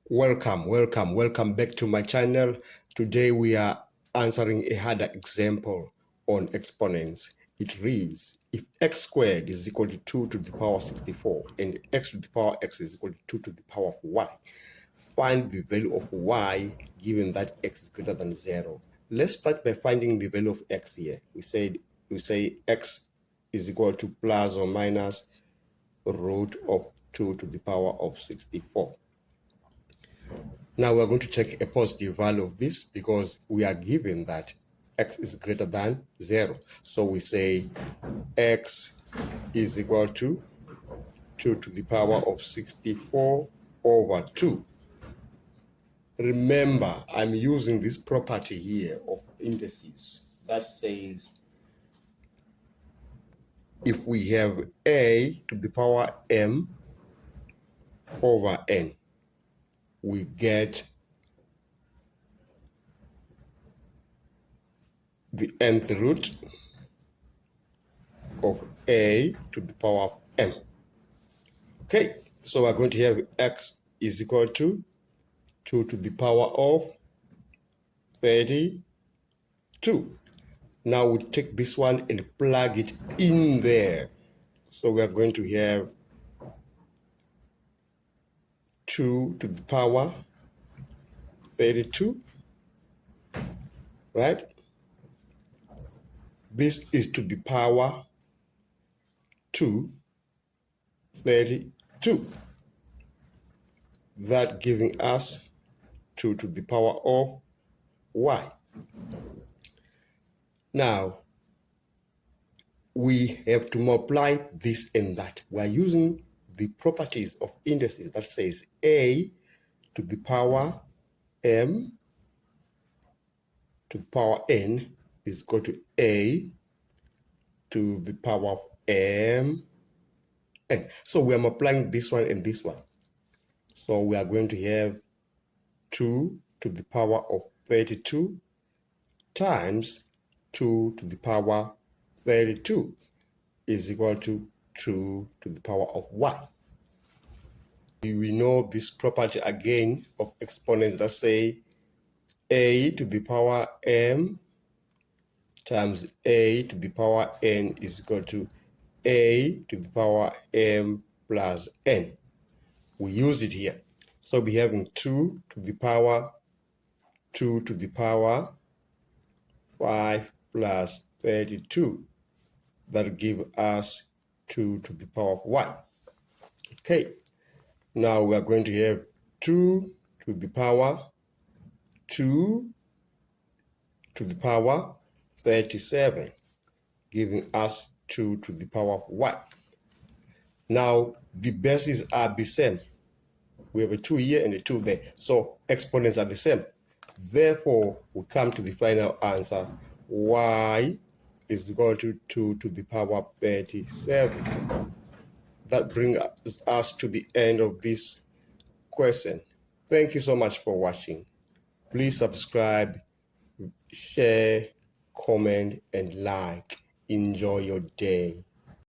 Welcome back to my channel. Today we are answering a harder example on exponents. It reads, if x squared is equal to 2 to the power 64 and x to the power x is equal to 2 to the power of y, find the value of y given that x is greater than 0. Let's start by finding the value of x here. We say x is equal to plus or minus root of 2 to the power of 64. Now we're going to check a positive value of this because we are given that x is greater than 0. So we say x is equal to 2 to the power of 64 over 2. Remember, I'm using this property here of indices that says if we have a to the power m over n, we get the nth root of a to the power of m. Okay, so we're going to have x is equal to 2 to the power of 32. Now we take this one and plug it in there. So we are going to have 2 to the power 32, right? This is to the power 232. That giving us 2 to the power of y. Now, we have to multiply this and that. We are using the properties of indices that says a to the power m to the power n is equal to a to the power of m n. So we are multiplying this one and this one. So we are going to have 2 to the power of 32 times 2 to the power 32 is equal to 2 to the power of y. We know this property again of exponents that say a to the power m times a to the power n is equal to a to the power m plus n. We use it here. So we having 2 to the power 5 plus 32. That give us 2 to the power of y. Okay. Now we are going to have 2 to the power 37, giving us 2 to the power of y. Now the bases are the same. We have a 2 here and a 2 there. So exponents are the same. Therefore, we come to the final answer. Y is equal to 2 to the power of 37. That brings us to the end of this question. Thank you so much for watching. Please subscribe, share, comment, and like. Enjoy your day.